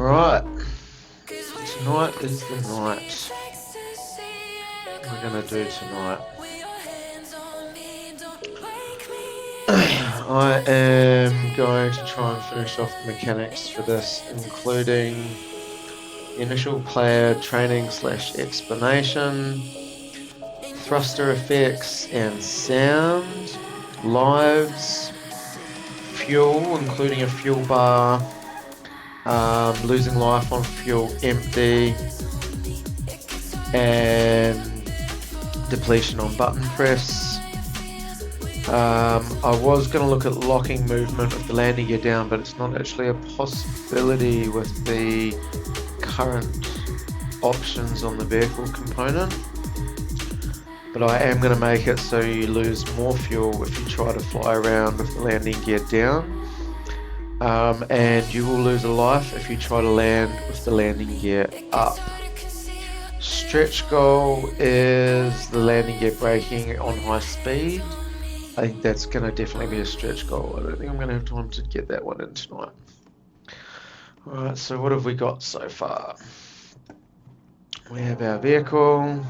Alright, tonight is the night we're gonna do tonight. I am going to try and finish off the mechanics for this, including initial player training / explanation, thruster effects and sound, lives, fuel, including a fuel bar, losing life on fuel empty, and depletion on button press. I was going to look at locking movement with the landing gear down, but it's not actually a possibility with the current options on the vehicle component. But I am going to make it so you lose more fuel if you try to fly around with the landing gear down. And you will lose a life if you try to land with the landing gear up. Stretch goal is the landing gear braking on high speed. I think that's going to definitely be a stretch goal. I don't think I'm going to have time to get that one in tonight. Alright, so what have we got so far? We have our vehicle.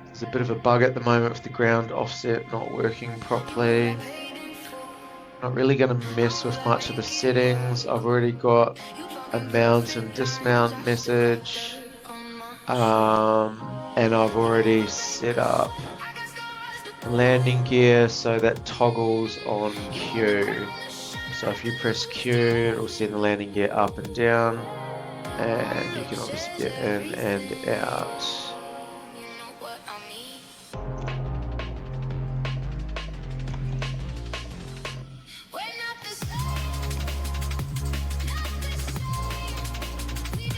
There's a bit of a bug at the moment with the ground offset not working properly. Not really going to mess with much of the settings. I've already got a mount and dismount message. And I've already set up landing gear so that toggles on Q. So if you press Q, it'll send the landing gear up and down, and you can obviously get in and out.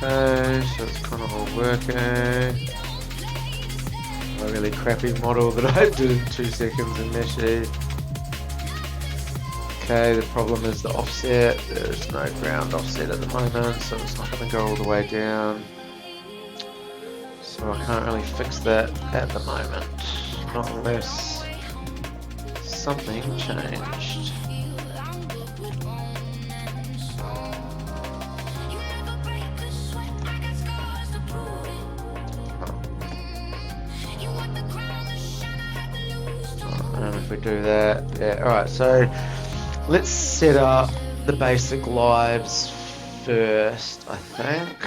Okay, so it's kind of all working. A really crappy model that I did in 2 seconds in Meshi. Okay, the problem is the offset. There's no ground offset at the moment, so it's not going to go all the way down. So I can't really fix that at the moment, not unless something changed. And if we do that, yeah, alright, so let's set up the basic lives first, I think.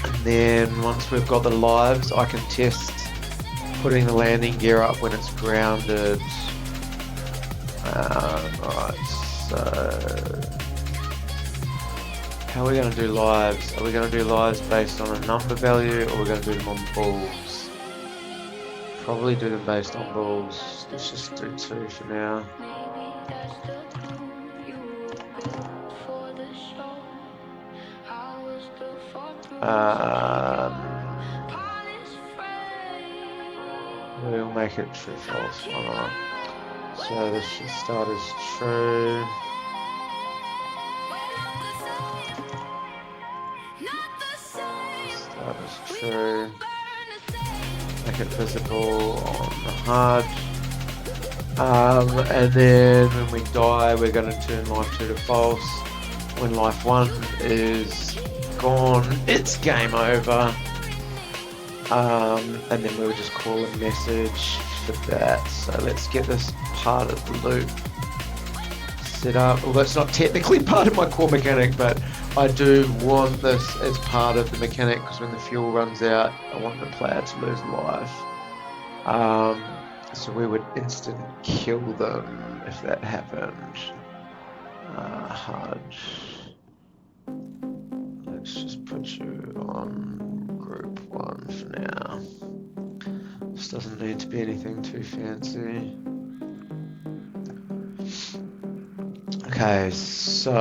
And then once we've got the lives, I can test putting the landing gear up when it's grounded. Alright, so how are we going to do lives? Are we going to do lives based on a number value, or are we going to do them on balls? Probably do them based on balls. Let's just do 2 for now. We'll make it true false. Why not? So this should start as true. Start as true. Make it visible on the HUD. And then when we die, we're going to turn life 2 to false. When life 1 is gone, it's game over. And then we'll just call a message for that. So let's get this part of the loop set up. Although it's not technically part of my core mechanic, but I do want this as part of the mechanic, because when the fuel runs out, I want the player to lose life. So we would instant kill them if that happened. HUD. Let's just put you on group 1 for now. This doesn't need to be anything too fancy. Okay, so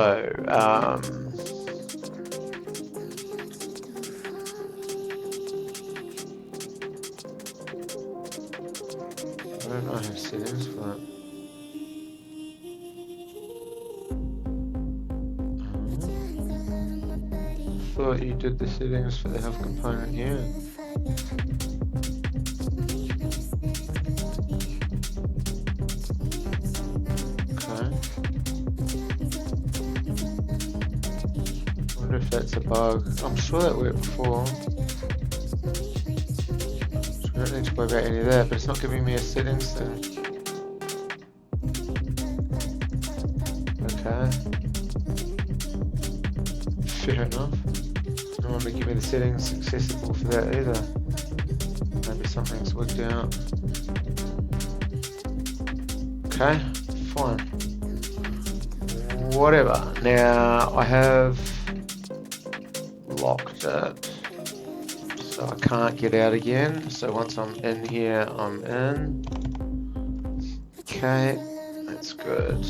where do I have settings for that? I thought you did the settings for the health component here. Okay. that's a bug. I'm sure that worked before. So we don't need to worry about any of that, but it's not giving me a settings thing. Okay. Fair enough. Doesn't normally give me the settings accessible for that either. Maybe something's worked out. Okay, fine. Whatever. Now I have locked it, so I can't get out again. So once I'm in here, I'm in. Okay, that's good.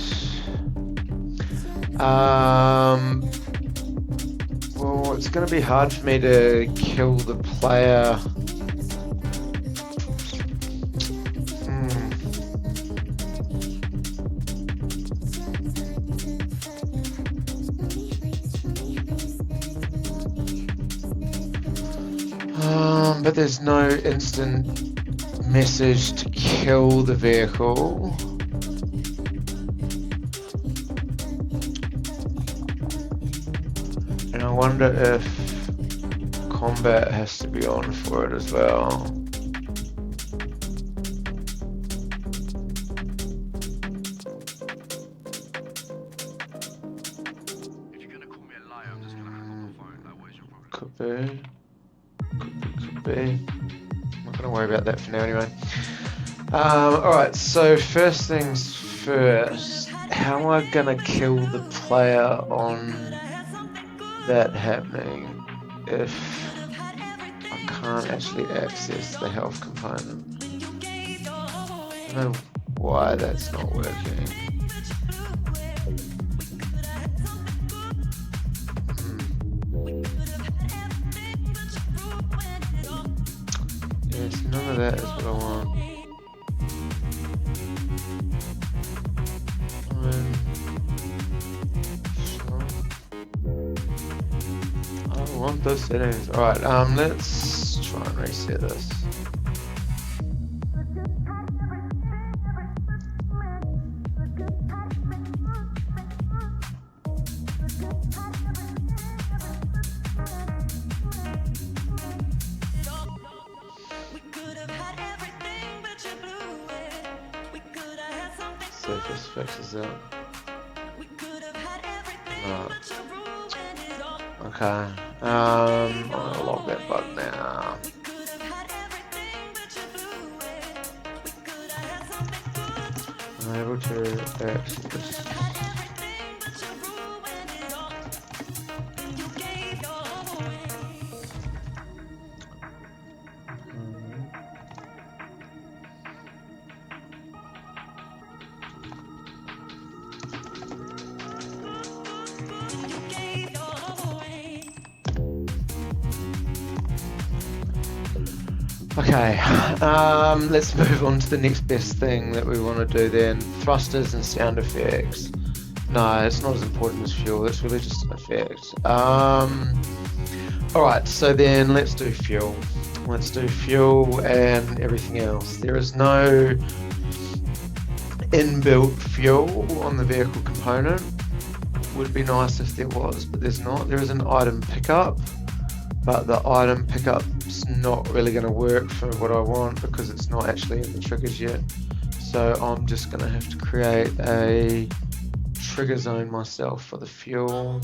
Well, it's going to be hard for me to kill the player. But there's no instant message to kill the vehicle. And I wonder if combat has to be on for it as well. If you're gonna call me a liar, I'm just gonna hang up the phone. Like, where's your problem? Could be. Could be. I'm not going to worry about that for now anyway. Alright, so first things first. How am I going to kill the player on that happening if I can't actually access the health component? I don't know why that's not working. Yes, none of that is what I want. I don't want those settings. Alright, let's try and reset this. See if this fixes it. Right. Okay. I'm gonna log that bug now. I'm able to access. Okay, let's move on to the next best thing that we want to do then. Thrusters and sound effects. No, it's not as important as fuel, it's really just an effect. Alright, so then let's do fuel. Let's do fuel and everything else. There is no inbuilt fuel on the vehicle component. Would be nice if there was, but there's not. There is an item pickup, but the item pickup's not really going to work for what I want because it's not actually in the triggers yet. So I'm just going to have to create a trigger zone myself for the fuel.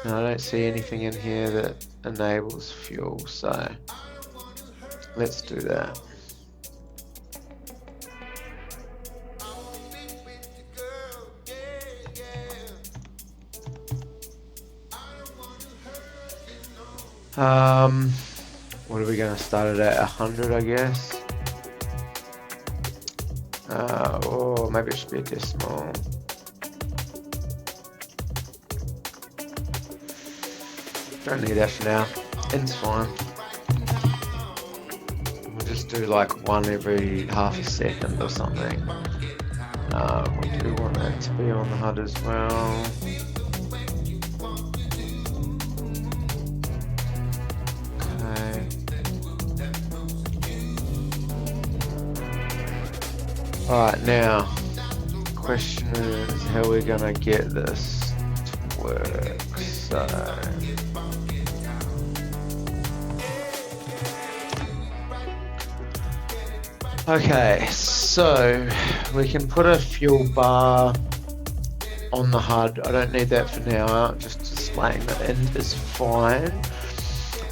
And I don't see anything in here that enables fuel, so let's do that. What are we going to start it at? 100, I guess. Or maybe it should be a decimal. Don't need that for now. It's fine. We'll just do like one every half a second or something. We do want that to be on the HUD as well. Alright, now, question is how we're gonna get this to work. So okay, so we can put a fuel bar on the HUD. I don't need that for now, just displaying the end is fine.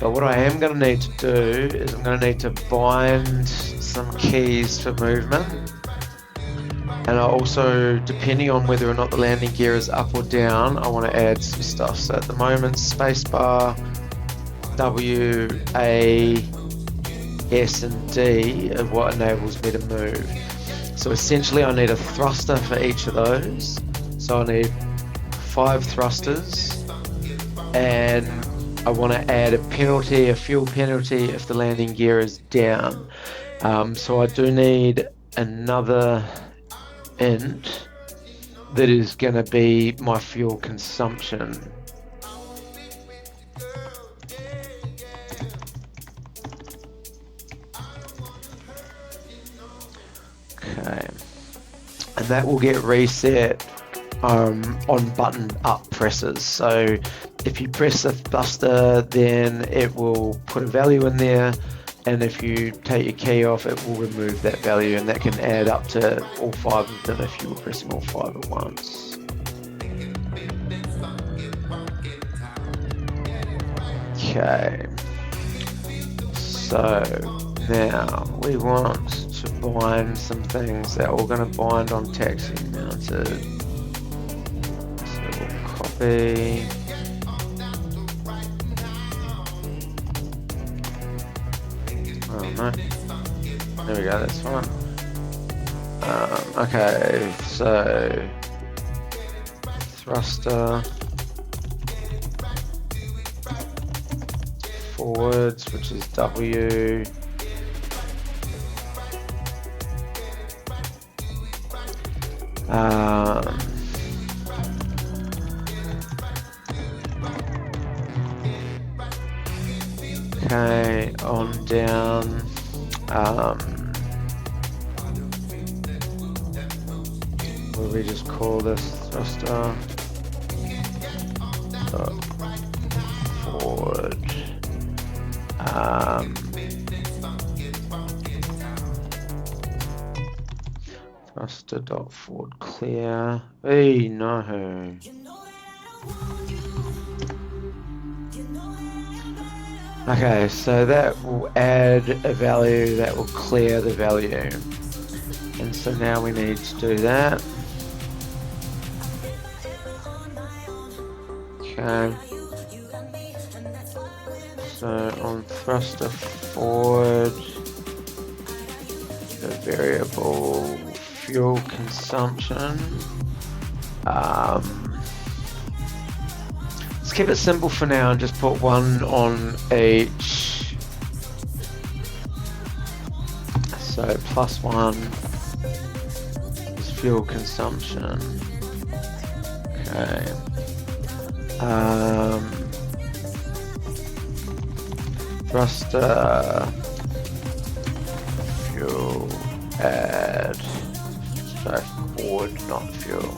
But what I am going to need to do is I'm going to need to bind some keys for movement. And I also, depending on whether or not the landing gear is up or down, I want to add some stuff. So at the moment, spacebar, W, A, S and D are what enables me to move. So essentially I need a thruster for each of those. So I need 5 thrusters, and I want to add a fuel penalty if the landing gear is down. So I do need another int that is going to be my fuel consumption. Okay, and that will get reset on button up presses. So if you press the thruster, then it will put a value in there, and if you take your key off, it will remove that value, and that can add up to all 5 of them if you were pressing all 5 at once. Okay, so now we want to bind some things that we're going to bind on taxi mounted. So we'll copy. Oh no, there we go, that's fine. Okay, so thruster forwards, which is W. Okay, on down. What do we just call this thruster? Forward. Thruster dot forward clear. Hey, no. Okay, so that will add a value that will clear the value. And so now we need to do that. Okay. So on thruster forward, the variable fuel consumption. Let's keep it simple for now and just put 1 on each. So +1 is fuel consumption. Okay. Thruster fuel add. So forward, not fuel.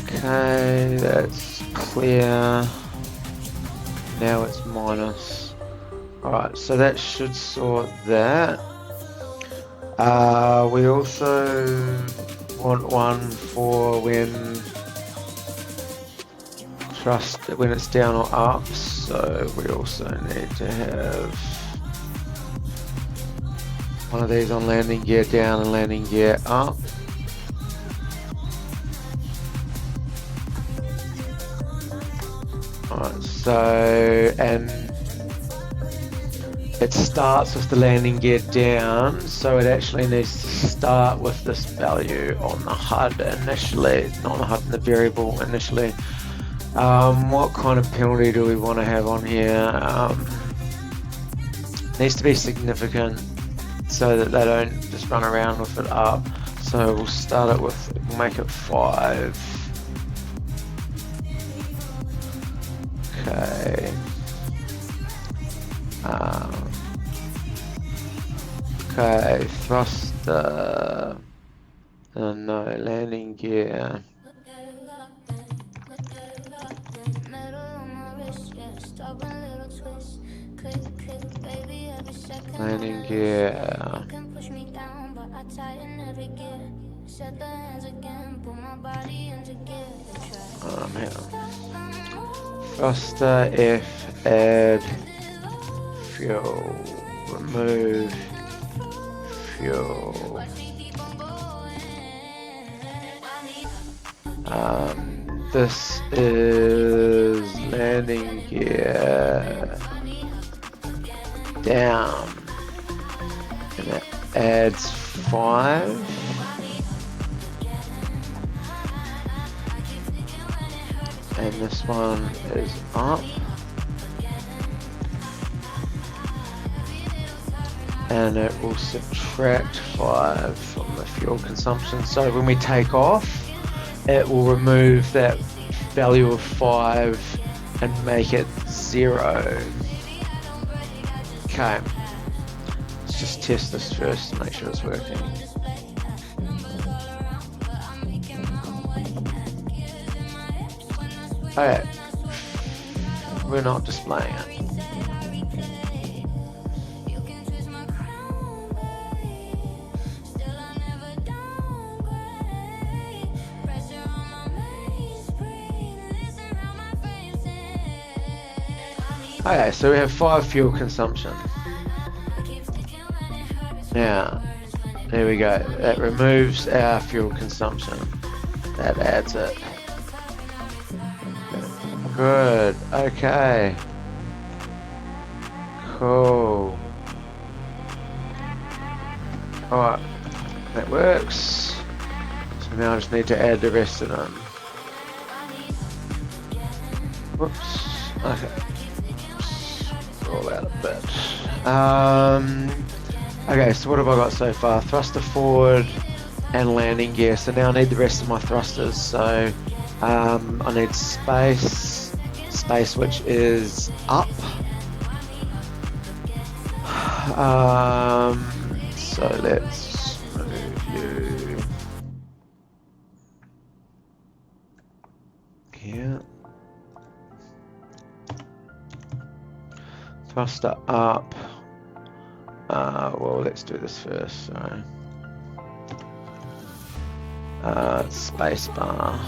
Okay, that's clear. Now it's minus. Alright, so that should sort that. We also want one for when it's down or up, so we also need to have one of these on landing gear down and landing gear up. Alright, so, and it starts with the landing gear down, so it actually needs to start with this value on the HUD initially, not on the HUD, in the variable initially. What kind of penalty do we want to have on here? Needs to be significant so that they don't just run around with it up. So we'll start it with, we'll make it 5. Okay. Okay, thruster. No, landing gear. Landing gear. Hang on. Thruster F, add fuel, remove fuel. This is landing gear down, and it adds 5. And this one is up. And it will subtract 5 from the fuel consumption. So when we take off, it will remove that value of 5 and make it 0. Okay. Let's just test this first to make sure it's working. Okay. We're not displaying it. Okay, so we have 5 fuel consumption. Now, there we go. That removes our fuel consumption. That adds it. Good. Okay. Cool. Alright. That works. So now I just need to add the rest of them. Whoops. Okay. Roll out a bit. Okay, so what have I got so far? Thruster forward and landing gear. So now I need the rest of my thrusters. So I need space, which is up. So let's move you here. Thruster up. Well, let's do this first. Sorry. Space bar.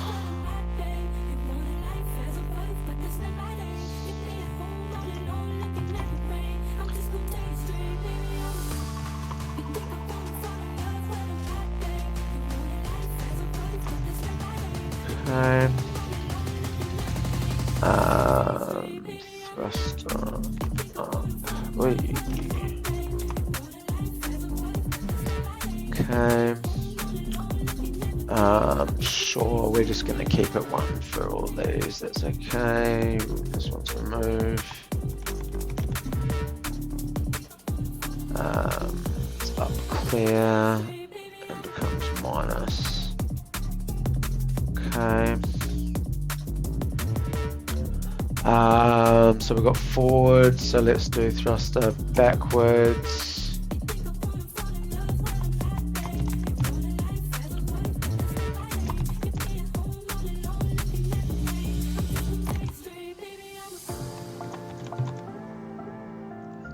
Okay. Thruster up. Wait. Okay. Sure, we're just going to keep it 1 for all these. That's okay. This one's remove. It's up clear and becomes minus. Okay. So we've got forward, so let's do thruster backwards.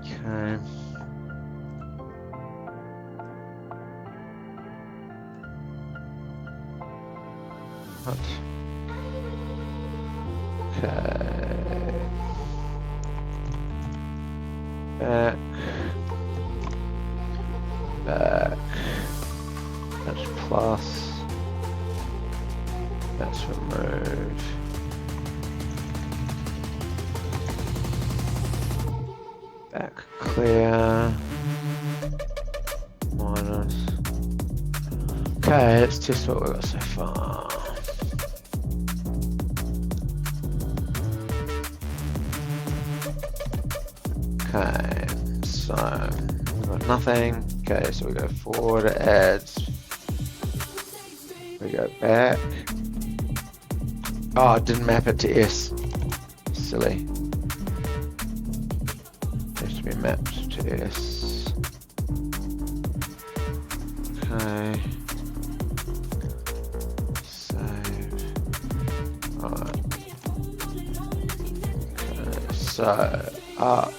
Okay. What? Okay. Back. That's plus. That's remove. Back clear. Minus. Okay, let's test what we've got so far. Okay, so we've got nothing. Okay, so we go forward, it adds. We go back. Oh, it didn't map it to S. Silly. It has to be mapped to S. Okay. Save. Alright. Okay, So, oh,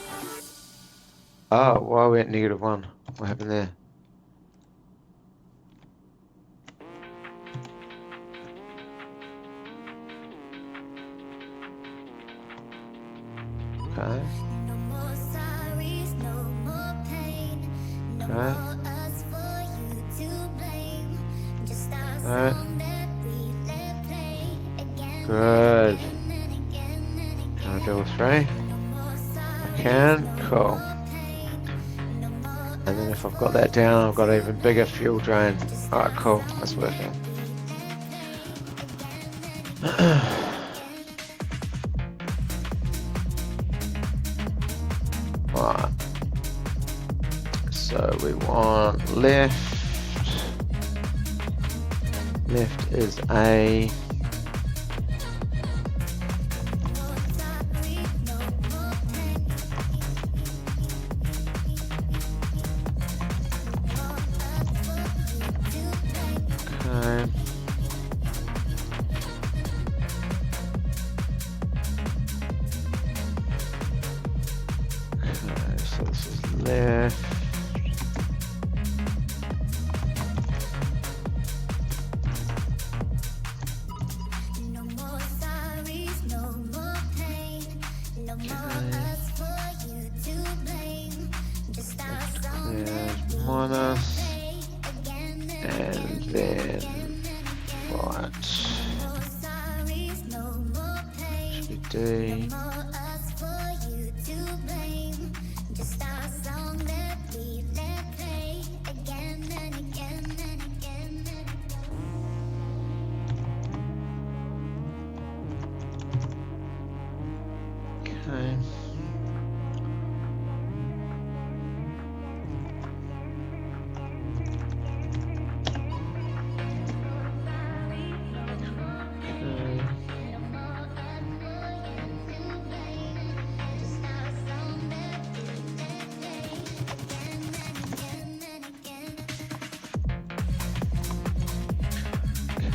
why are we at -1? What happened there? Okay. Okay. Alright. Good. Can I do a 3? I can. Cool. And then if I've got that down, I've got an even bigger fuel drain. Alright, cool. That's working. Alright. So we want left. Left is A. Okay. Okay, so this is left. Minus, and then right, should be D. Okay.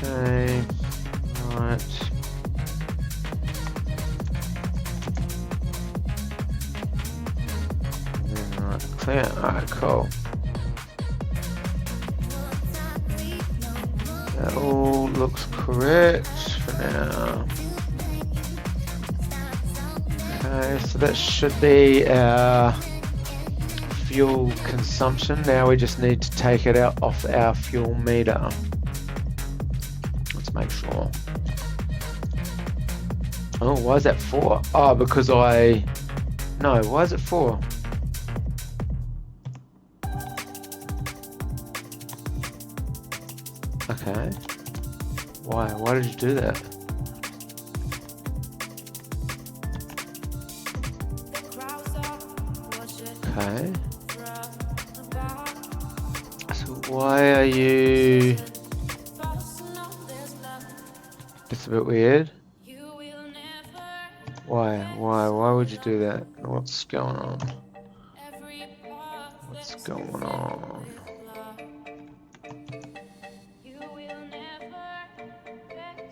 Okay, right. And then right, clear. Alright, cool. That all looks correct for now. Okay, so that should be our fuel consumption. Now we just need to take it out off our fuel meter. Let's make sure. Oh, why is that 4? Oh, because no, why is it 4? Okay. Why did you do that? Okay. So why are you... That's a bit weird. Why would you do that? What's going on? What's going on?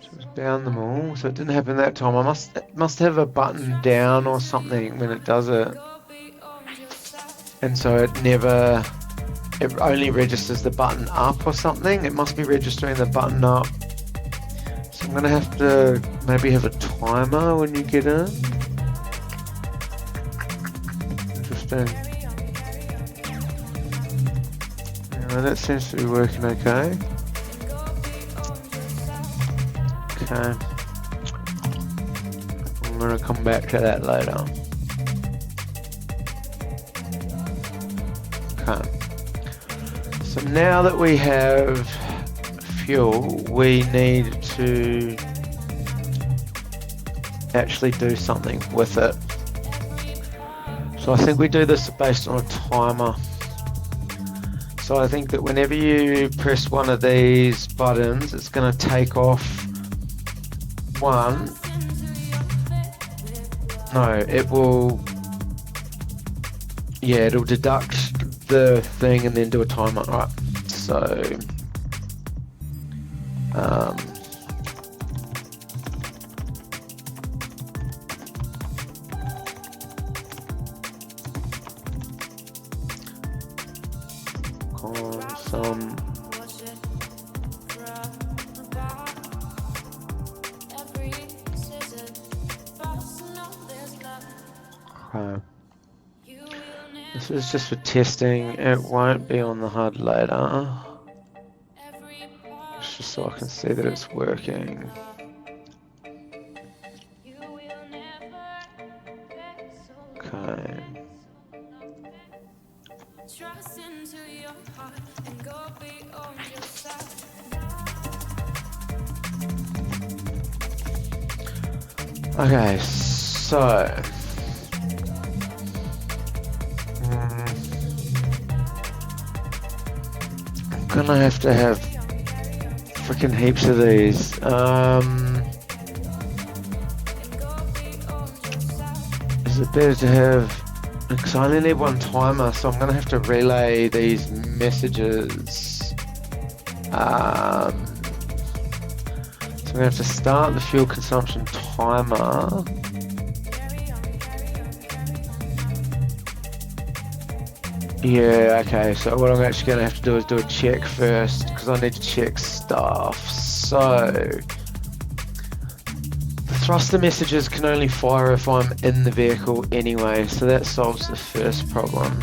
So it's down them all, so it didn't happen that time. It must have a button down or something when it does it. And so it only registers the button up or something. It must be registering the button up. So I'm gonna have to maybe have a timer when you get in. Interesting. Yeah, that seems to be working okay. Okay. I'm gonna come back to that later. Okay. So now that we have fuel, we need to actually do something with it. So I think we do this based on a timer. So I think that whenever you press one of these buttons, it's going to take off one. No, it will, yeah, it'll deduct the thing and then do a timer. All right, so on some. Okay. This is just for testing. It won't be on the HUD later. It's just so I can see that it's working. Okay. Okay, so I'm gonna have to have freaking heaps of these. Is it better to have? Because I only need one timer, so I'm gonna have to relay these messages. So I'm gonna have to start the fuel consumption timer. Yeah, okay, so what I'm actually gonna have to do is do a check first, because I need to check stuff. So the thruster messages can only fire if I'm in the vehicle anyway, so that solves the first problem.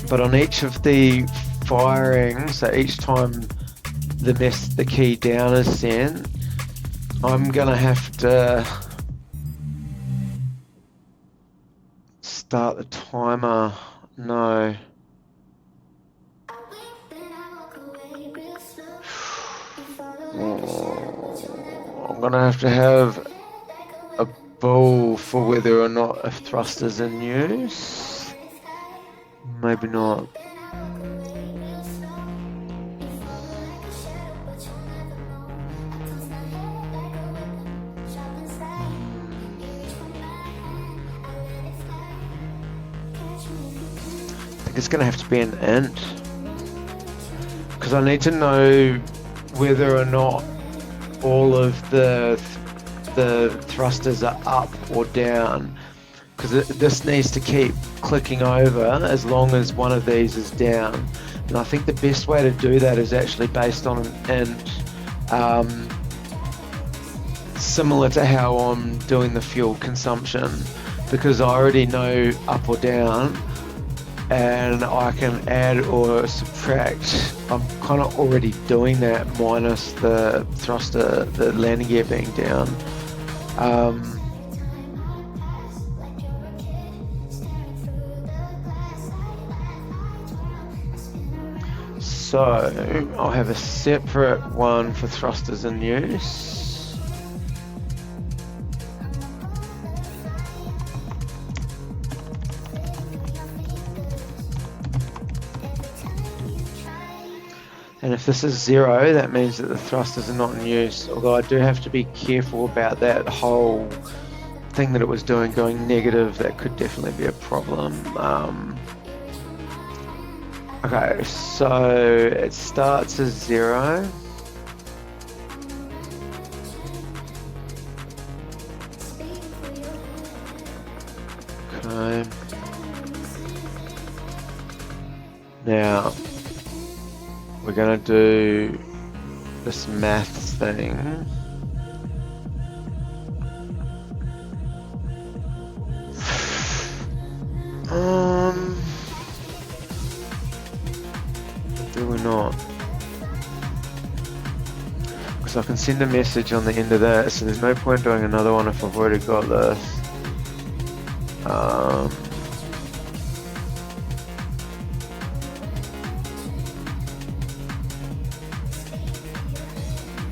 But on each of the firings, so each time the key down is sent, I'm gonna have to start the timer. No. I'm gonna have to have a bull for whether or not a thruster's in use. Maybe not. I think it's gonna have to be an int, because I need to know whether or not all of the thrusters are up or down, because this needs to keep clicking over as long as one of these is down. And I think the best way to do that is actually based on an int, similar to how I'm doing the fuel consumption, because I already know up or down and I can add or subtract. I'm kind of already doing that minus the thruster, the landing gear being down. So I'll have a separate one for thrusters in use. And if this is 0, that means that the thrusters are not in use, although I do have to be careful about that whole thing that it was doing going negative. That could definitely be a problem. Okay, so it starts as 0. Okay. Now we're gonna do this maths thing. Do we not? Because I can send a message on the end of that, so there's no point doing another one if I've already got this.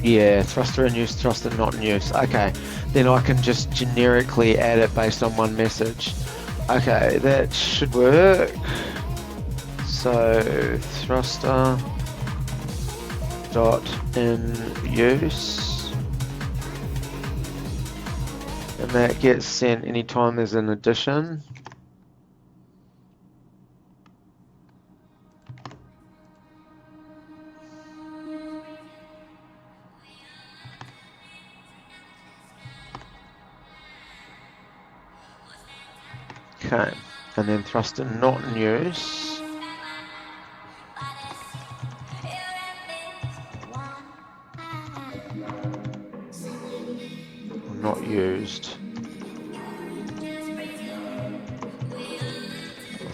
Yeah, thruster in use, thruster not in use. Okay, then I can just generically add it based on one message. Okay, that should work. So thruster dot in use, and that gets sent anytime there's an addition. Okay, and then thruster not in use.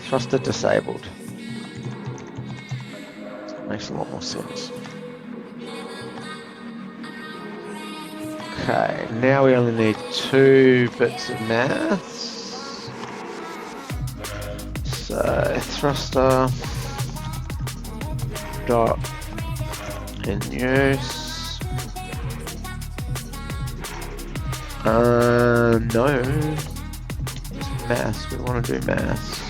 Thruster disabled. Makes a lot more sense. Okay, now we only need 2 bits of maths. So thruster dot in use. No, it's maths. We want to do maths.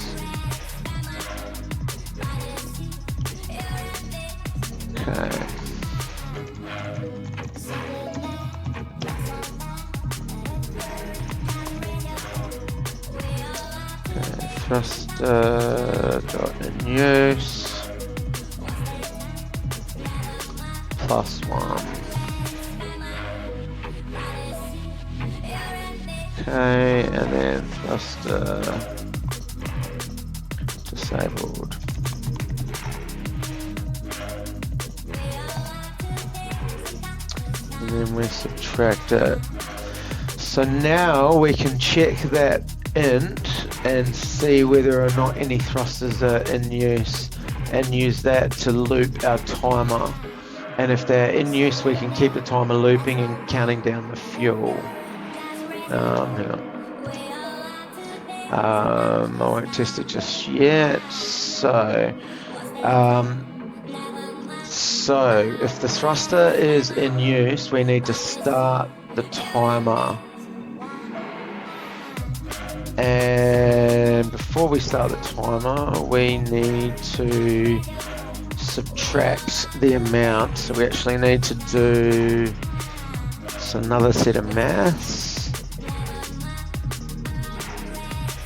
Okay. Thruster dot in use +1. Okay, and then thruster disabled. And then we subtract it. So now we can check that int and see whether or not any thrusters are in use and use that to loop our timer. And if they're in use, we can keep the timer looping and counting down the fuel. Hang on. I won't test it just yet. So if the thruster is in use, we need to start the timer. And before we start the timer, we need to subtract the amount. So we actually need to do another set of maths.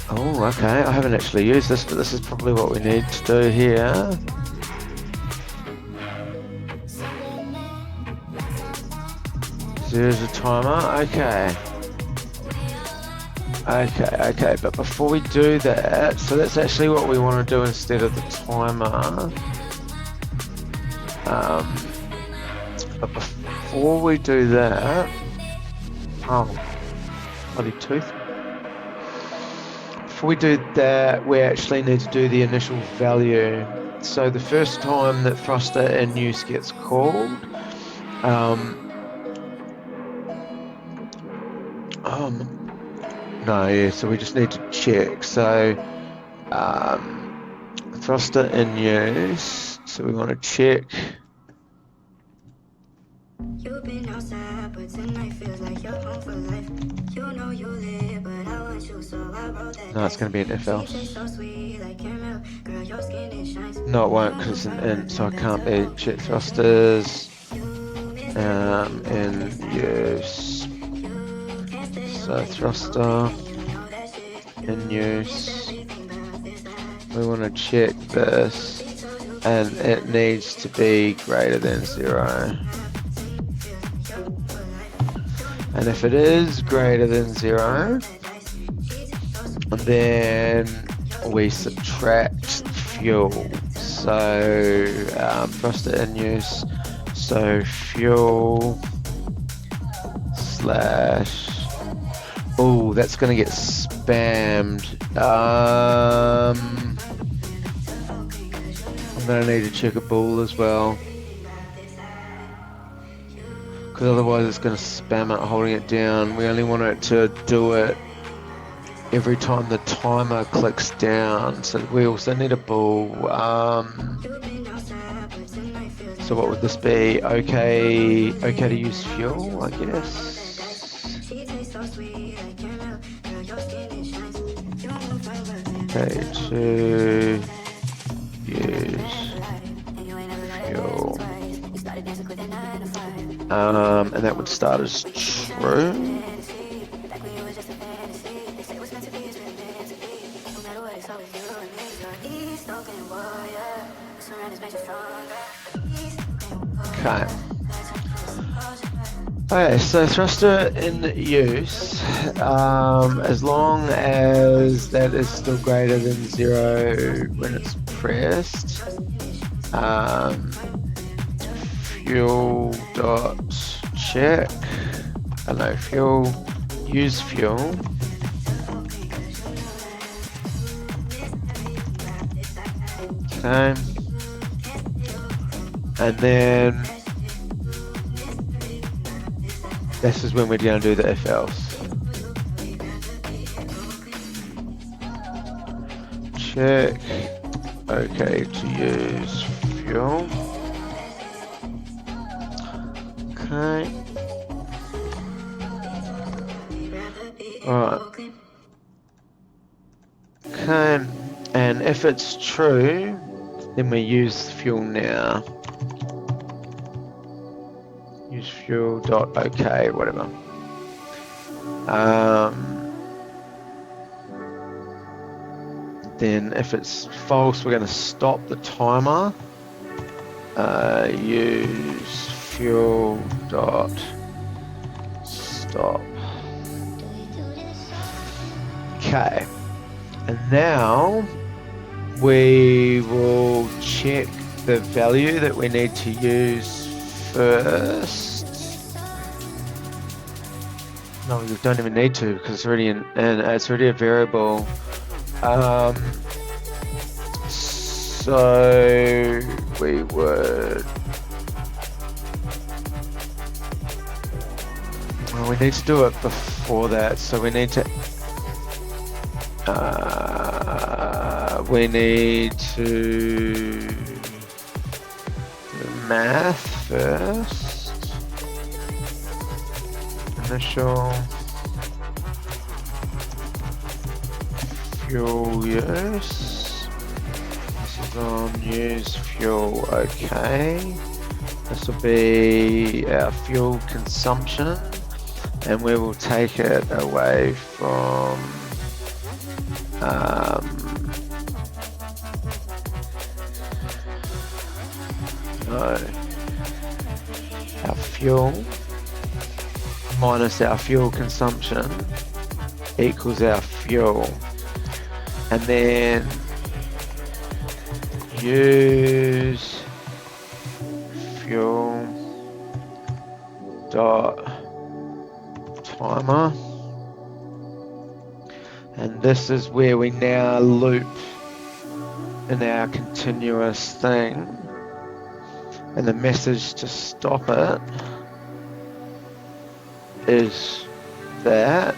Oh, okay. I haven't actually used this, but this is probably what we need to do here. There's a timer. Okay. Okay, but before we do that, so that's actually what we want to do instead of the timer. But before we do that, bloody tooth. Before we do that, we actually need to do the initial value. So the first time that thruster in use gets called, so we just need to check. So thruster in use, so we want to check. You've been outside, but tonight feels like you're home for life. You know you live, but I want you, so I wrote that. No, it's going to be an if else. No, it won't, because it's an int, so I can't be check thrusters in use. So thruster in use. We want to check this, and it needs to be greater than 0. And if it is greater than 0, then we subtract fuel. So thruster in use. So fuel slash. Oh, that's going to get spammed. I'm going to need to check a bool as well. Because otherwise it's going to spam it, holding it down. We only want it to do it every time the timer clicks down. So we also need a bool. So what would this be? Okay to use fuel, I guess. Okay to use fuel. And that would start as true. Okay. Okay, so thruster in use, as long as that is still greater than 0 when it's pressed, fuel dot check, fuel, use fuel, Okay. And then this is when we're going to do the if else. Check. Okay to use fuel. Okay. Alright. Okay. And if it's true, then we use fuel now. Use fuel dot okay, whatever. Then if it's false, we're going to stop the timer. Use fuel dot stop. Okay, and now we will check the value that we need to use first. No, we don't even need to because it's already it's already a variable. So we would. Well, we need to do it before that. So we need to. We need to do math first. Initial fuel use. This is on use fuel. Okay. This will be our fuel consumption, and we will take it away from. Our fuel minus our fuel consumption equals our fuel, and then use fuel dot timer, and this is where we now loop in our continuous thing. And the message to stop it is that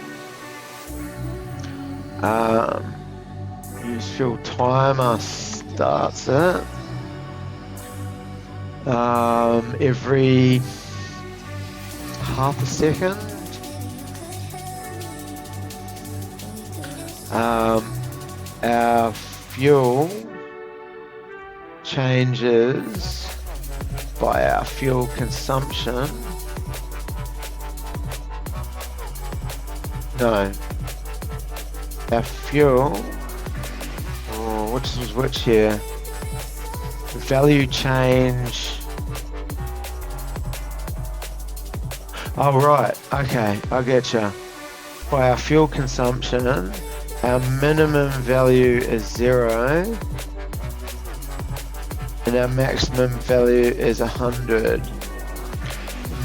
use fuel timer starts it every half a second. Our fuel changes by our fuel consumption. No. Our fuel, which is which here? The value change. Oh, right. Okay, I getcha. By our fuel consumption, our minimum value is 0. And our maximum value is 100.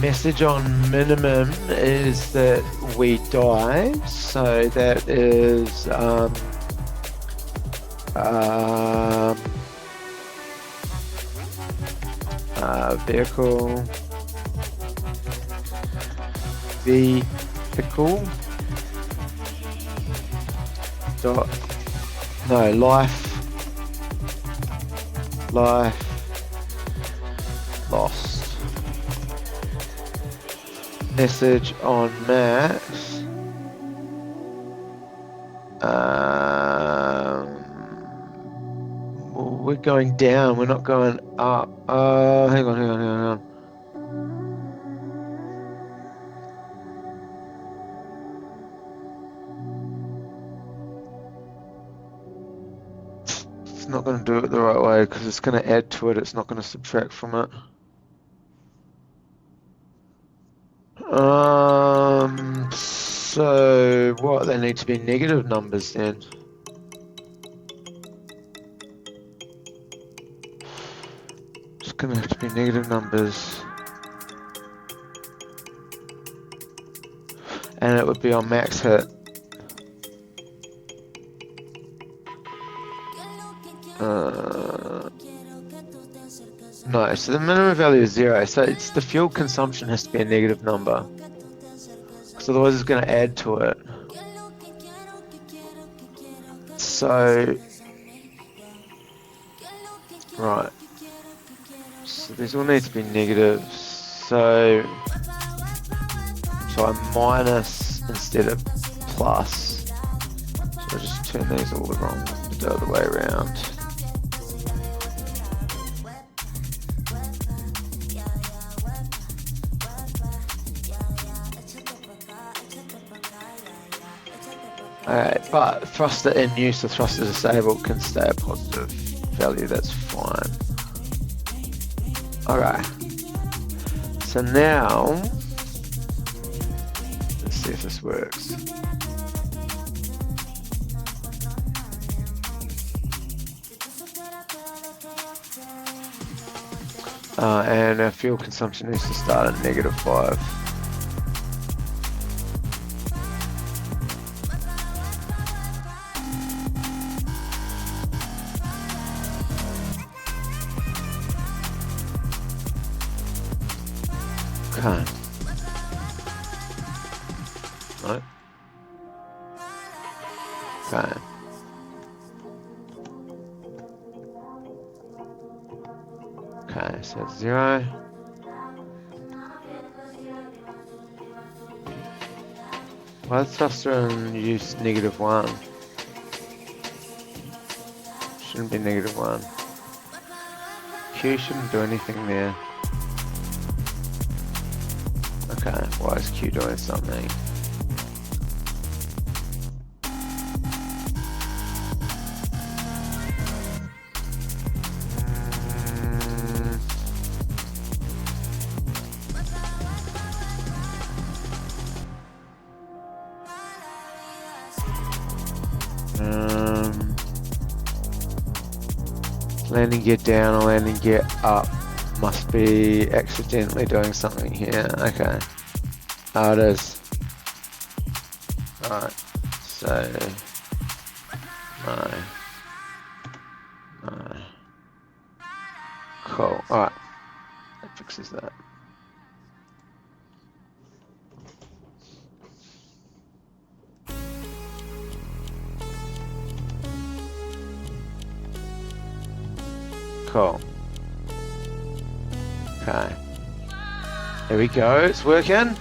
Message on minimum is that we die, so that is vehicle dot life lost. Message on max. We're going down, we're not going up. Hang on. It's not going to do it the right way because it's going to add to it, it's not going to subtract from it. So what, they need to be negative numbers then. It's going to have to be negative numbers. And it would be on max hit. No, so the minimum value is 0. So it's the fuel consumption has to be a negative number. Because otherwise it's going to add to it. So, right. So these all need to be negatives. So I'm minus instead of plus. So I'll just turn these all the other way around. Alright, but thruster in use or thruster disabled can stay a positive value, that's fine. Okay. So now, let's see if this works. And our fuel consumption needs to start at -5. Okay. Right. Okay. Okay, so it's 0. Why is thruster in use -1? Shouldn't be -1. Q shouldn't do anything there. Okay, why is Q doing something? Landing gear down or landing gear up must be accidentally doing something here. Okay. Oh, it is. Alright. So. No. No. Cool. Alright. That fixes that. Cool. Okay. There we go. It's working.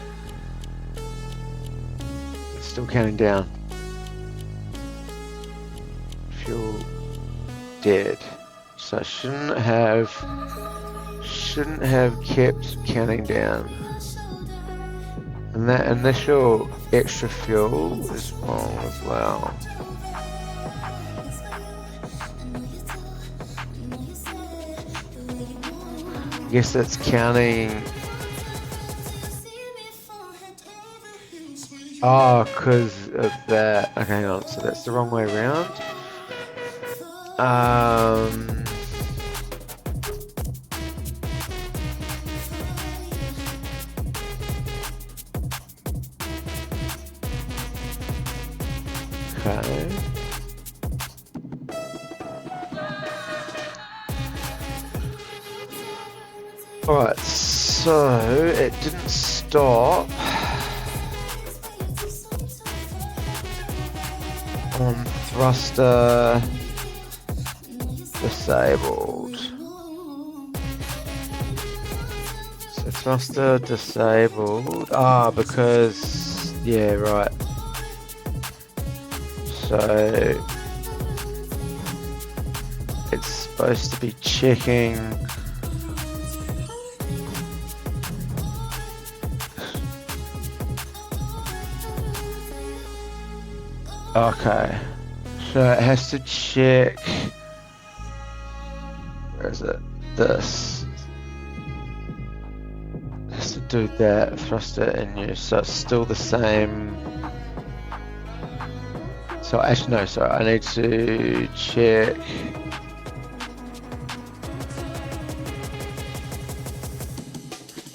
It's still counting down. Fuel dead. So I shouldn't have kept counting down. And that initial extra fuel is wrong as well. I guess it's counting. Oh, because of that. Okay, hang on. So that's the wrong way around. Okay. Alright, so it didn't stop on thruster disabled. So thruster disabled. Ah, because, yeah, right. So it's supposed to be checking. Okay, so it has to check. Where is it? This. It has to do that thruster in use, so it's still the same. So actually no, sorry, I need to check.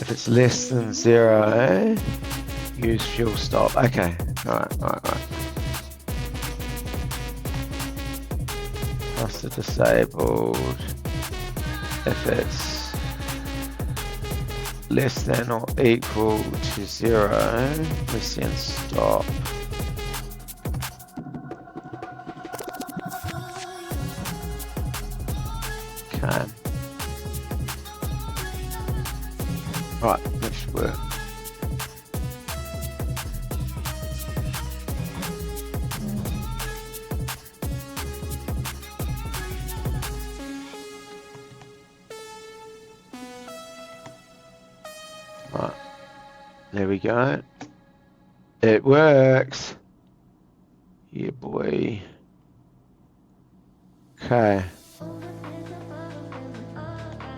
If it's less than 0, use fuel stop. Okay, alright. Thruster disabled if it's less than or equal to 0, we send stop. Okay. Right, that should work. Right, there we go. It works. Yeah, boy. Okay.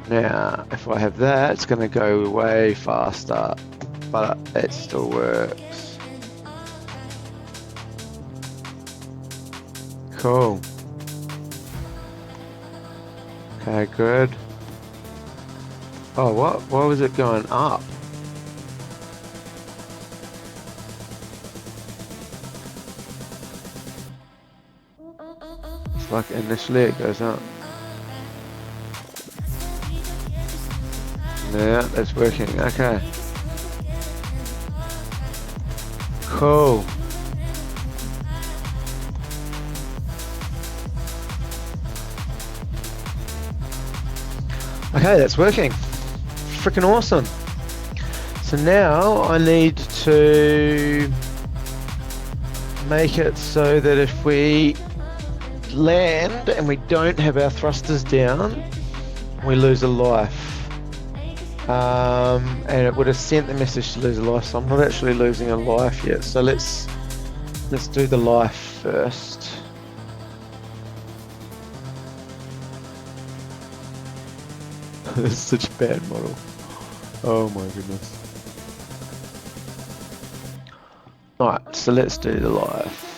Now, if I have that, it's going to go way faster, but it still works. Cool. Okay, good. Oh, what? Why was it going up? It's like initially it goes up. Yeah, that's working. Okay. Cool. Okay, that's working. Freaking awesome. So now I need to make it so that if we land and we don't have our thrusters down, we lose a life. And it would have sent the message to lose a life, so I'm not actually losing a life yet. So let's do the life first. This is such a bad model. Oh my goodness. Alright, so let's do the life.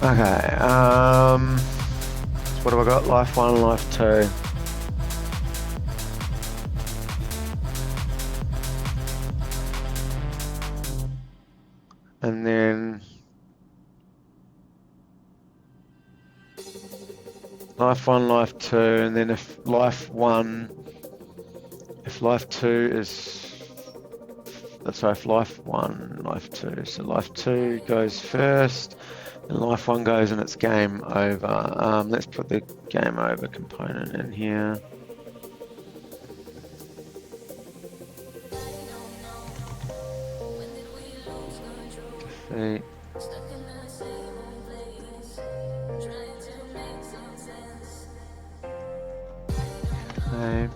Okay, so what have I got? Life 1, life 2. And then life 1, life 2, and then if life 2 is, sorry, if life 1, life 2, so life 2 goes first, and life 1 goes and it's game over. Let's put the game over component in here. Defeat. Okay.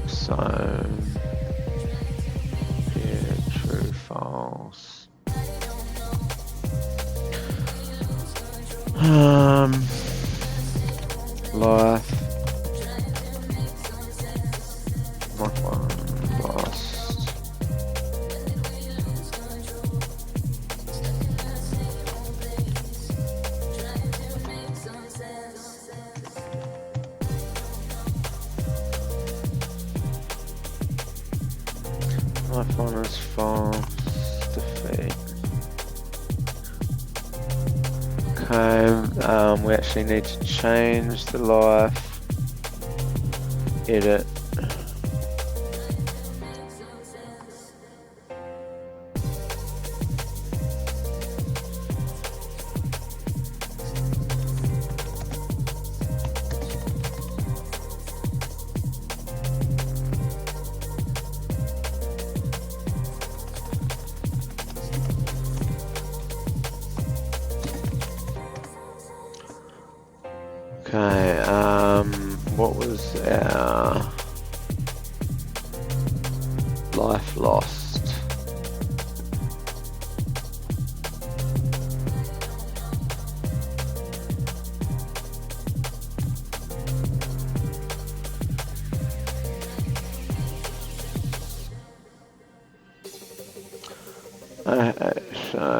So yeah, true, false. Life. Life 1 lost. Life 1 is false. Defeat. Okay, we actually need to change the life. Edit. Okay, what was our life lost? So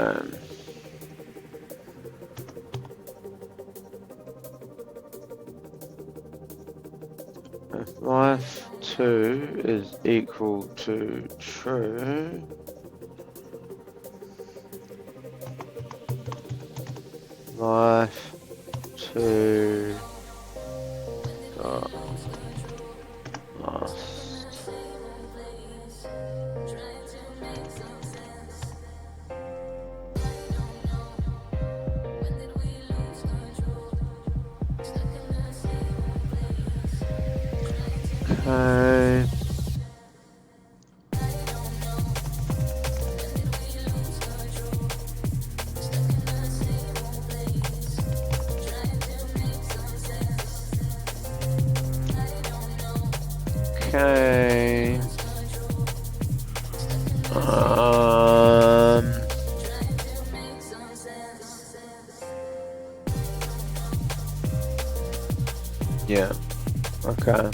2 is equal to true, life 2 dot lost. Okay. Okay. Yeah. Okay.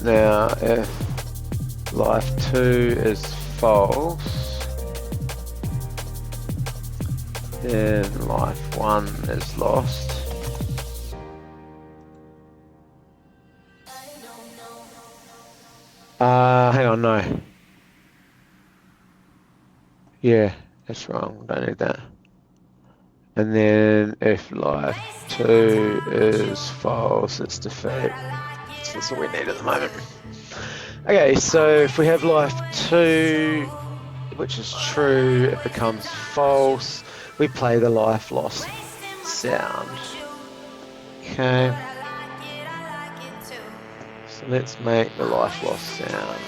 Now if life 2 is false, then life 1 is lost. Hang on, no. Yeah, that's wrong. Don't need that. And then if life 2 is false, it's defeat. So that's all we need at the moment. Okay, so if we have life 2, which is true, it becomes false. We play the life lost sound. Okay. So let's make the life lost sound.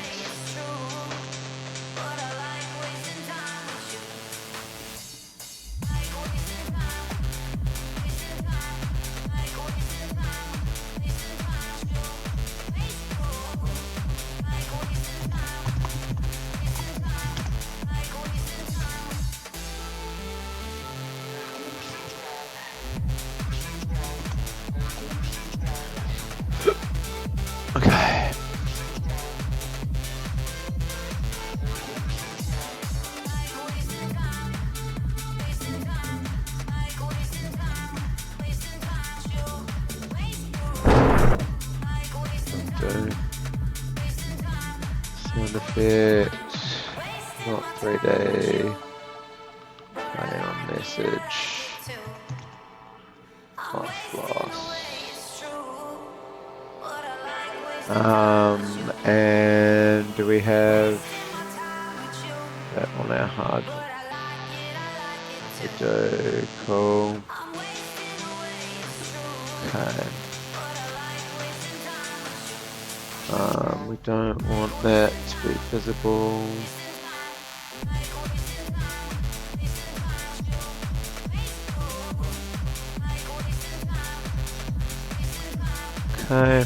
Okay. Sound effect, not 3D, play on message, life lost. And do we have that on our hard? We do, cool. Okay. We don't want that to be visible. Okay.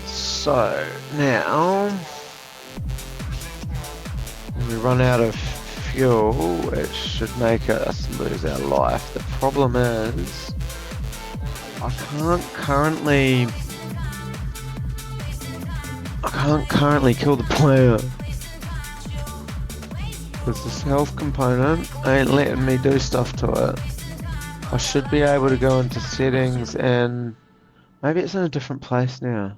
So now, when we run out of fuel, it should make us lose our life. The problem is, I can't currently kill the player because this health component ain't letting me do stuff to it. I should be able to go into settings and maybe it's in a different place now.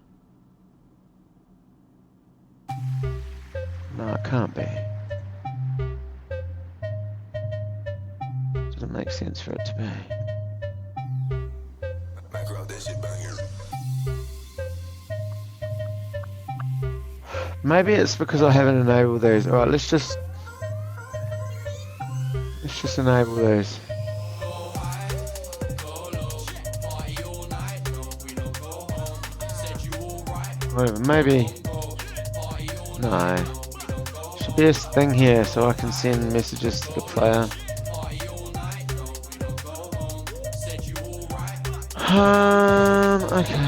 No, it can't be. Doesn't make sense for it to be. Maybe it's because I haven't enabled these. Alright, let's just enable these. Maybe. No. Should be a thing here so I can send messages to the player. Okay.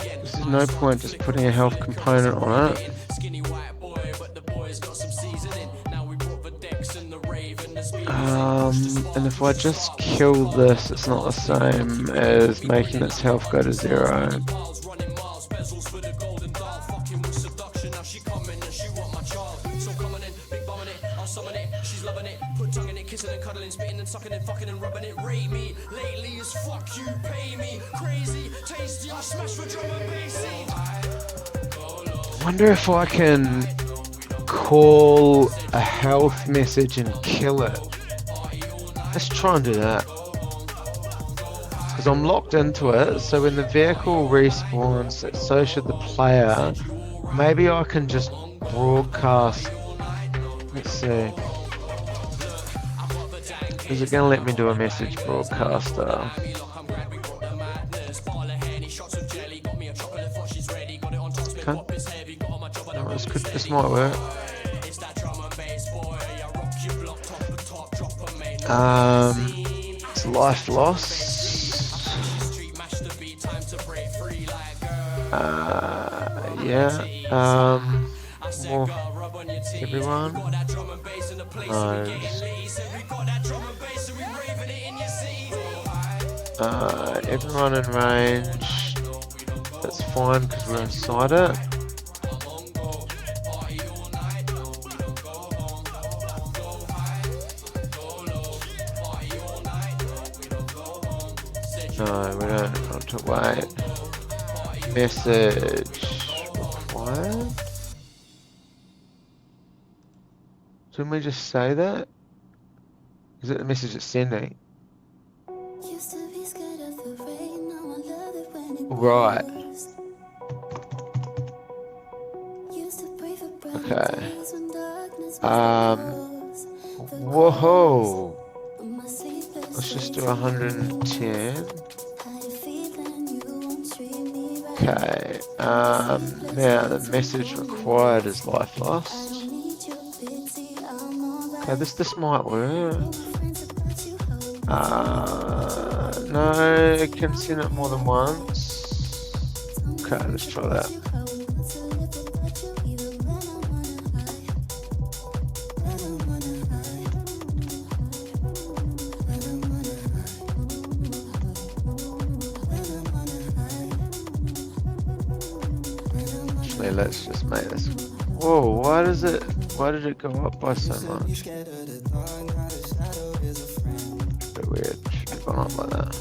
There's no point just putting a health component on it. And if I just kill this, it's not the same as making its health go to 0. Kissing and cuddling, spitting and sucking and fucking and rubbing it, rate me. Lately is fuck you, pay me. Crazy, tasty, I smash for drum and bass. Wonder if I can call a health message and kill it. Let's try and do that. Because I'm locked into it, so when the vehicle respawns, so should the player. Maybe I can just broadcast. Let's see. Is it going to let me do a message broadcaster? Okay. No, this might work. It's life loss. Yeah. More everyone. No. Everyone in range. That's fine because we're inside it. No, we don't want to wait. Message required. Didn't we just say that? Is it the message it's sending? Right. Okay. Whoa. Let's just do 110. Okay. Now the message required is life lost. Okay, this might work. No, it can send it more than once. Okay, let's try that. Actually, let's just make this. Whoa, why did it go up by so much? A bit weird, should have gone up like that.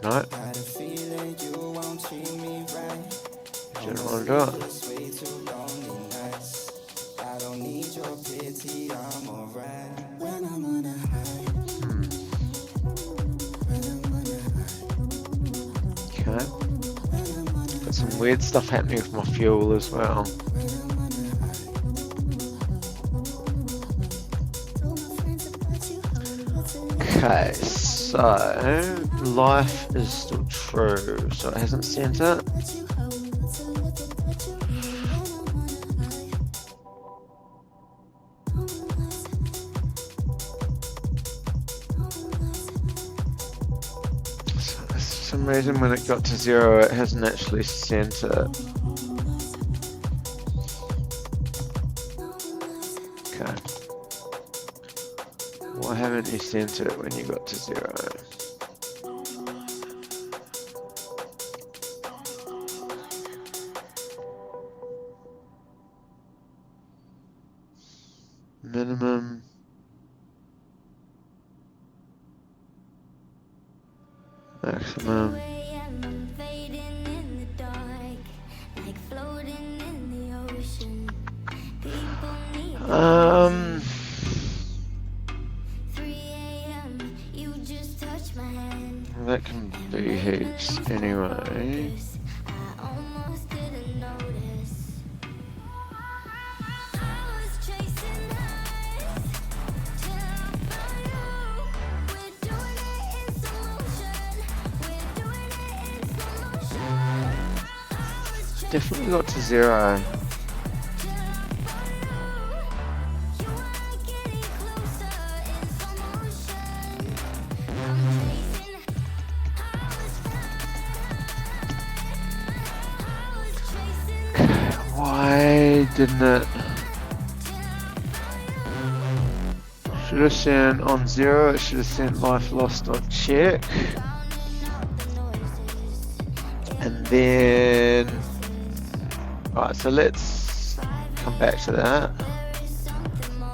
No. Didn't want to do it. Okay. Got some weird stuff happening with my fuel as well. Okay, so life is still true, so it hasn't sent it. So for some reason when it got to 0 it hasn't actually sent it. Okay. Why haven't you sent it when you got to 0? Minimum. Maximum. That can be heaps anyway. Definitely got to 0. Why didn't it? Should have sent on 0, it should have sent life lost on check. then, right, so let's come back to that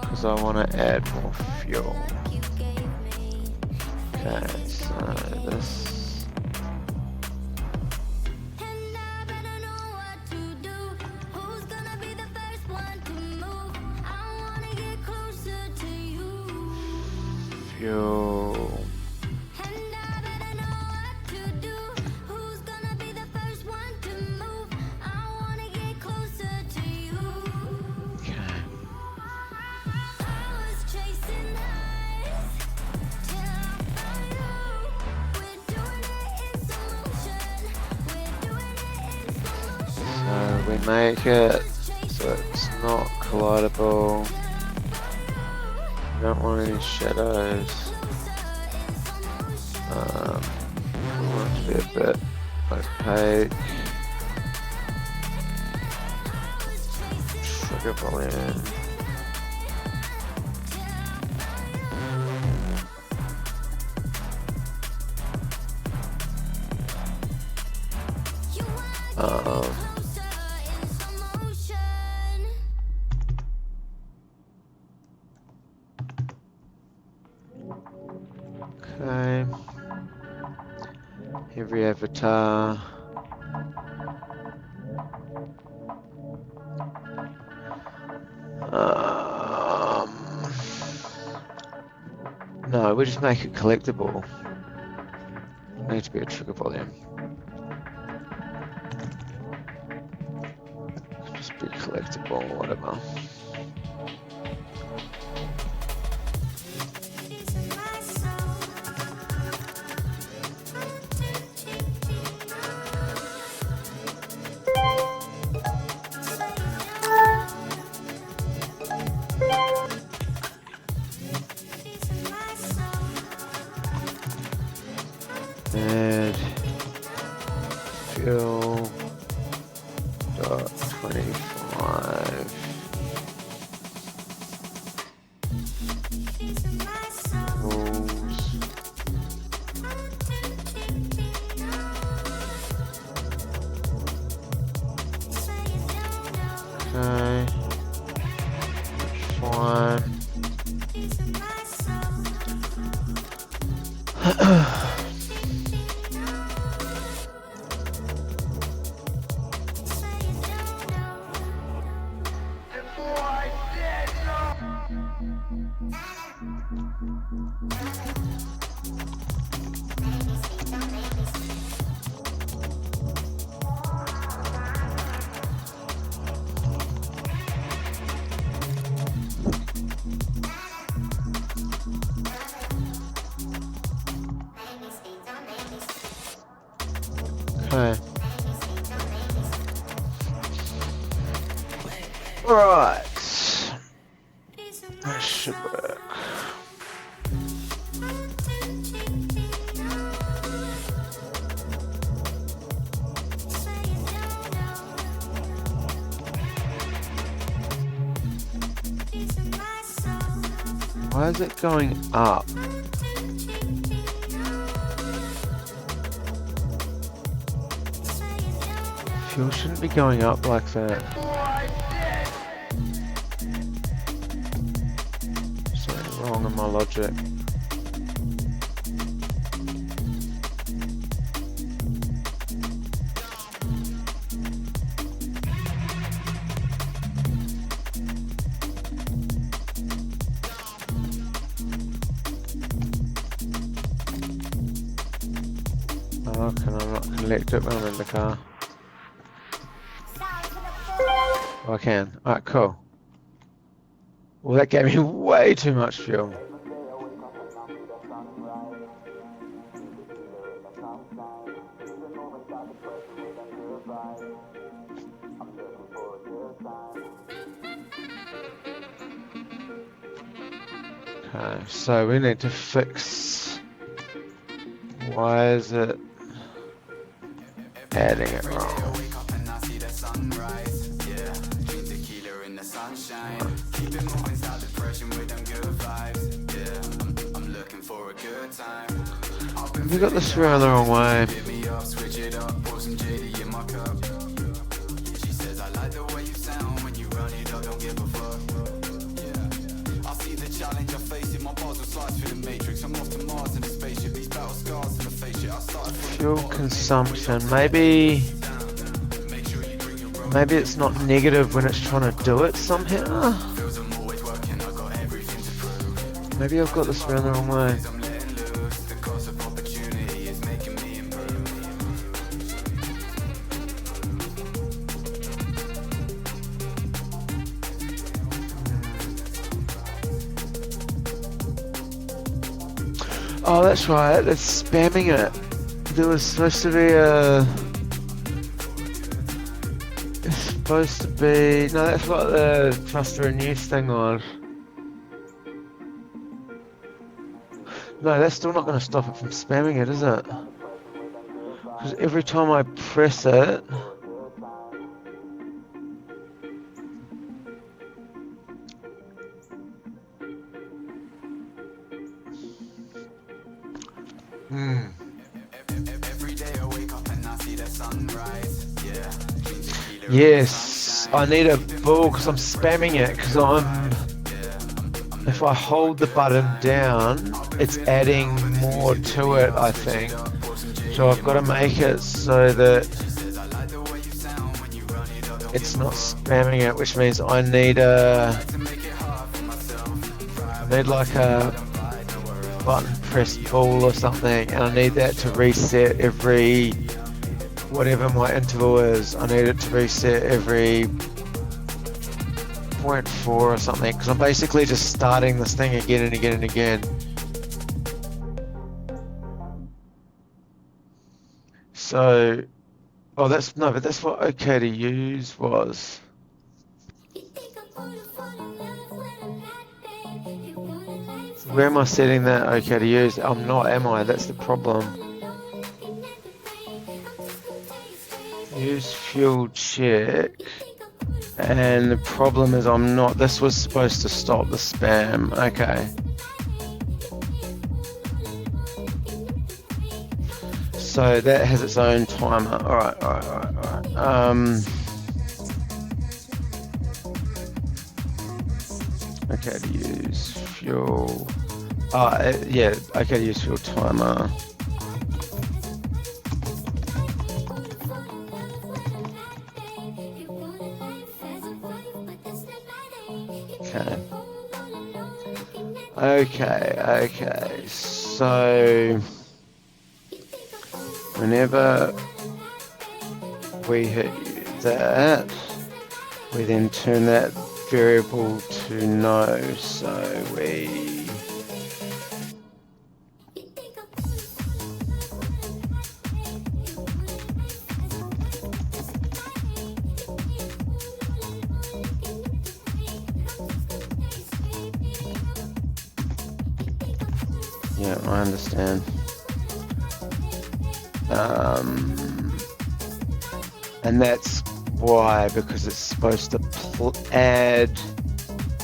because I want to add more fuel. Okay, so this. Fuel. So we make it so it's not collidable. We don't want any shadows. We want it to be a bit opaque. Trigger volume. Okay. Every avatar. No, we just make it collectible. Need to be a trigger volume. Just be collectible, whatever. Add fuel dot 25. Rules. Okay. Fine. Okay. Alright. That should work. Why is it going up? Fuel shouldn't be going up like that. Something wrong in my logic. Oh, can I not collect it when I'm in the car? Oh, I can. Alright, cool. Well, that gave me way too much fuel. Okay, so we need to fix... Why is it adding it wrong? We got this around the wrong way. Fuel consumption, maybe it's not negative when it's trying to do it somehow. Maybe I've got this around the wrong way. Oh, that's right, it's spamming it. There was supposed to be a... It's supposed to be... No, that's got the thruster and use thing on. No, that's still not going to stop it from spamming it, is it? Because every time I press it... Yes, I need a ball because I'm spamming it because if I hold the button down, it's adding more to it, I think. So I've got to make it so that it's not spamming it, which means I need like a button press ball or something, and I need that to reset every whatever my interval is. I need it to reset every 0.4 or something, because I'm basically just starting this thing again and again and again. So, oh, that's no, but that's what okay to use was. Where am I setting that okay to use? I'm not, am I? That's the problem. Use fuel check, and the problem is I'm not. This was supposed to stop the spam. Okay. So that has its own timer. Alright. Okay to use fuel. Yeah, okay to use fuel timer. Okay, so whenever we hit that, we then turn that variable to no, so we yeah, I understand. And that's why, because it's supposed to add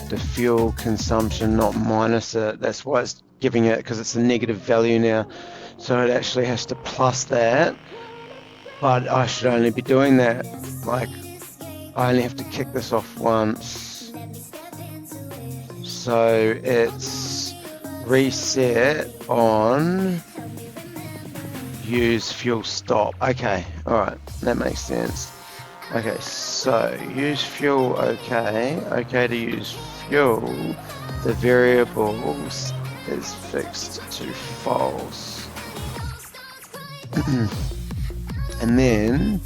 the fuel consumption, not minus it. That's why it's giving it, because it's a negative value now. So it actually has to plus that. But I should only be doing that, like, I only have to kick this off once. So it's reset on use fuel stop. Okay, alright, that makes sense. Okay, so use fuel, okay to use fuel. The variable is fixed to false. And then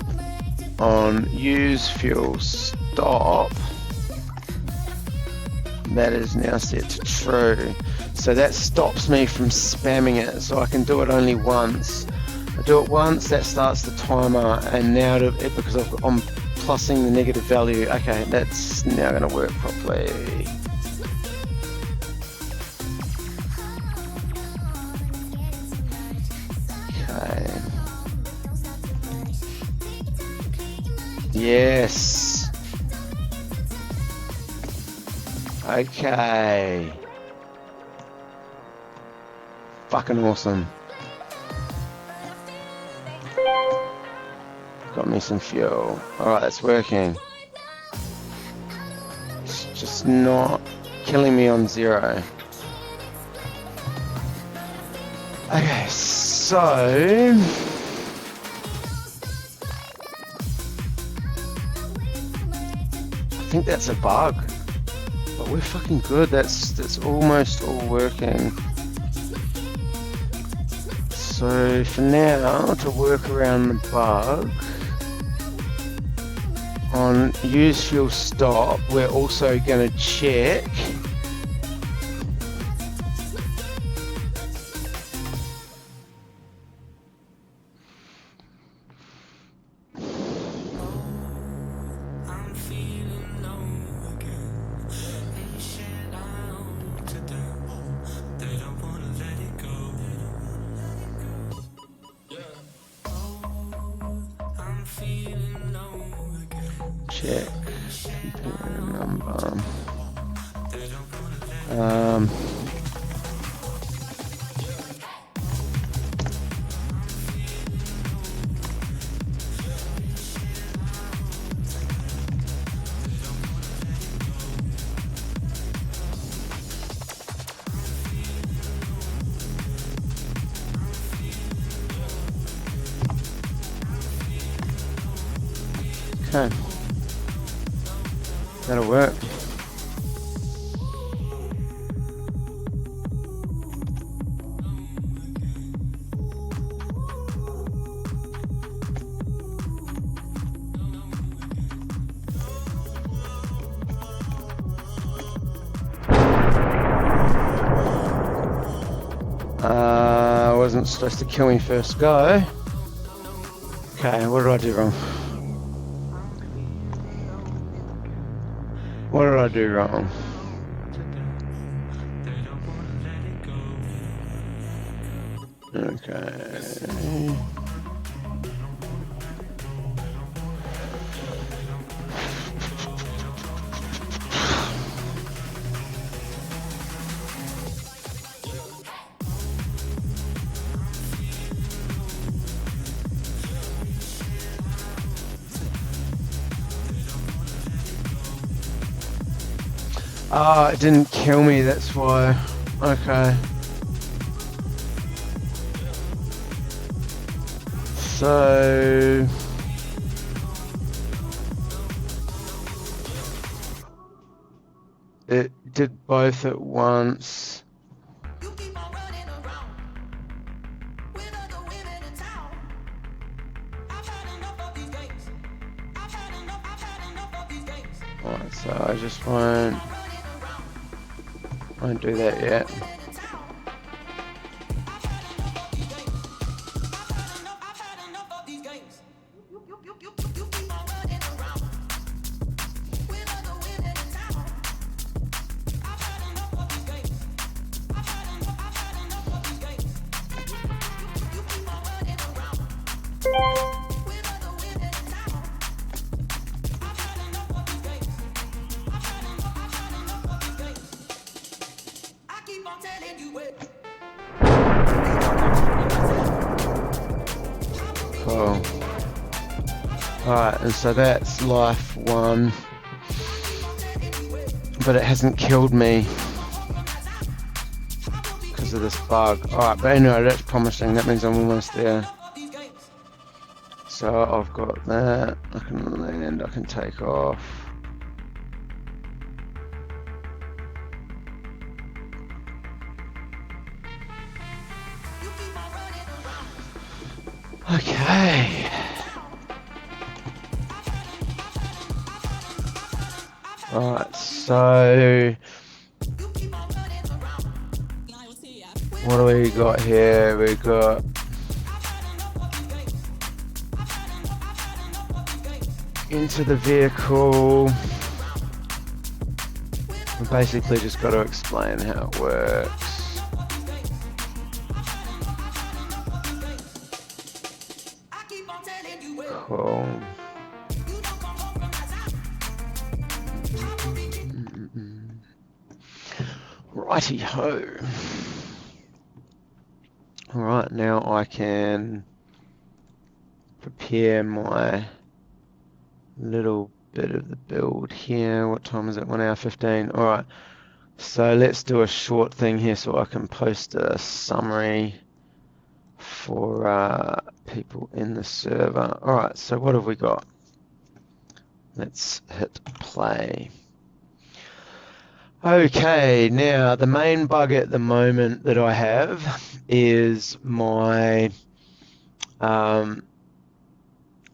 on use fuel stop, that is now set to true. So that stops me from spamming it, so I can do it only once. I do it once, that starts the timer, and now because I'm plussing the negative value, okay, that's now going to work properly. Okay. Yes. Okay. Fucking awesome. Got me some fuel. Alright, that's working. It's just not killing me on 0. Okay, so I think that's a bug, but we're fucking good. That's almost all working. So for now, to work around the bug, on use fuel stop, we're also going to check check computer number. Okay, that'll work. Wasn't supposed to kill me first go. Okay, what did I do wrong? What did I do wrong? Okay. Ah, it didn't kill me, that's why. Okay. So it did both at once. Alright, so I just won't do that yet. Cool. Alright, and so that's life 1. But it hasn't killed me because of this bug. Alright, but anyway, that's promising. That means I'm almost there. So I've got that. I can land, I can take off. Okay. Alright, so what do we got here? We got into the vehicle. We basically just got to explain how it works. Cool. Righty ho. Alright, now I can prepare my little bit of the build here. What time is it? 1 hour 15. Alright, so let's do a short thing here so I can post a summary. for people in the server. Alright, so what have we got? Let's hit play. Okay, now the main bug at the moment that I have is my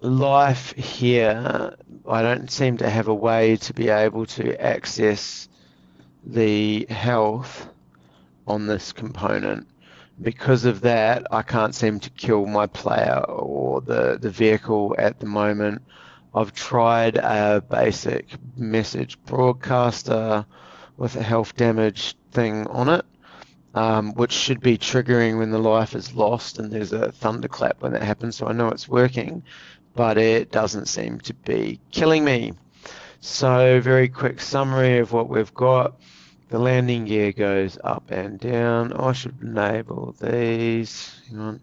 life here. I don't seem to have a way to be able to access the health on this component. Because of that, I can't seem to kill my player or the vehicle at the moment. I've tried a basic message broadcaster with a health damage thing on it, which should be triggering when the life is lost, and there's a thunderclap when that happens, so I know it's working, but it doesn't seem to be killing me. So very quick summary of what we've got. The landing gear goes up and down. I should enable these. Hang on.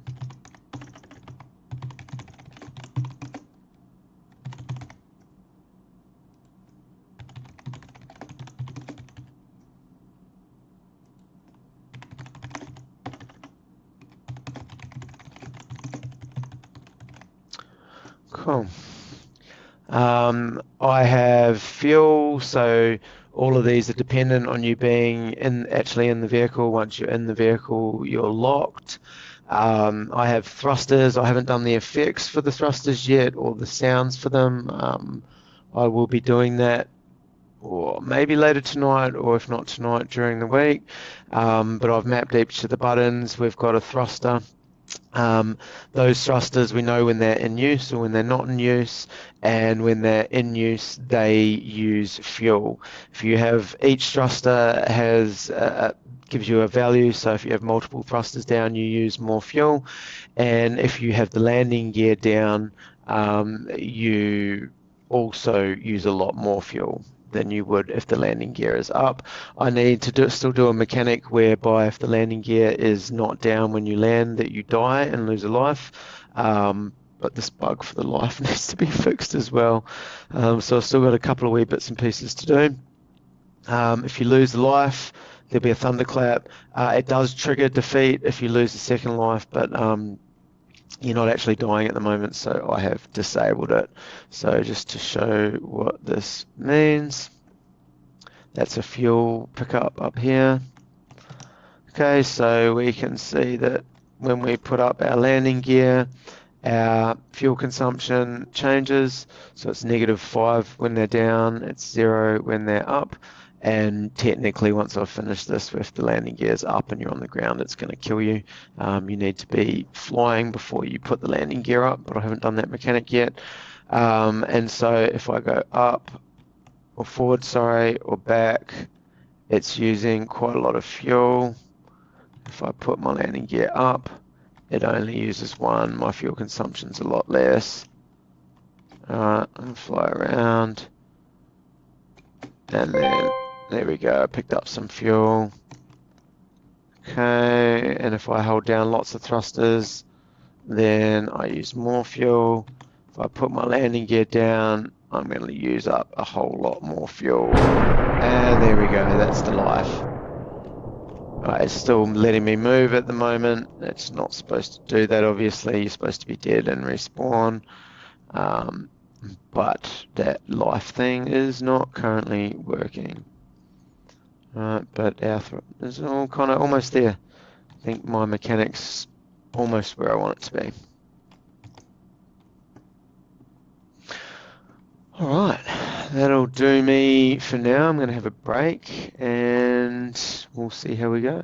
Cool. I have fuel, so all of these are dependent on you being actually in the vehicle. Once you're in the vehicle, you're locked. I have thrusters. I haven't done the effects for the thrusters yet, or the sounds for them. I will be doing that, or maybe later tonight, or if not tonight, during the week. But I've mapped each of the buttons. We've got a thruster. Those thrusters, we know when they're in use or when they're not in use, and when they're in use they use fuel. If you have, each thruster has gives you a value, so if you have multiple thrusters down you use more fuel, and if you have the landing gear down you also use a lot more fuel than you would if the landing gear is up. I need to still do a mechanic whereby if the landing gear is not down when you land, that you die and lose a life. But this bug for the life needs to be fixed as well. So I've still got a couple of wee bits and pieces to do. If you lose a life, there'll be a thunderclap. It does trigger defeat if you lose a second life, but you're not actually dying at the moment, so I have disabled it. So just to show what this means, that's a fuel pickup up here. Okay, so we can see that when we put up our landing gear, our fuel consumption changes. So it's -5 when they're down, it's 0 when they're up. And technically, once I've finished this, if the landing gear's up and you're on the ground, it's going to kill you. You need to be flying before you put the landing gear up, but I haven't done that mechanic yet. And so if I go up, or forward, sorry, or back, it's using quite a lot of fuel. If I put my landing gear up, it only uses 1. My fuel consumption's a lot less. Alright, I'll fly around. And then, there we go, I picked up some fuel. Okay, and if I hold down lots of thrusters, then I use more fuel. If I put my landing gear down, I'm going to use up a whole lot more fuel. And there we go, that's the life. Right, it's still letting me move at the moment. It's not supposed to do that, obviously. You're supposed to be dead and respawn. But that life thing is not currently working. But our is all kind of almost there. I think my mechanic's almost where I want it to be. Alright, that'll do me for now. I'm going to have a break and we'll see how we go.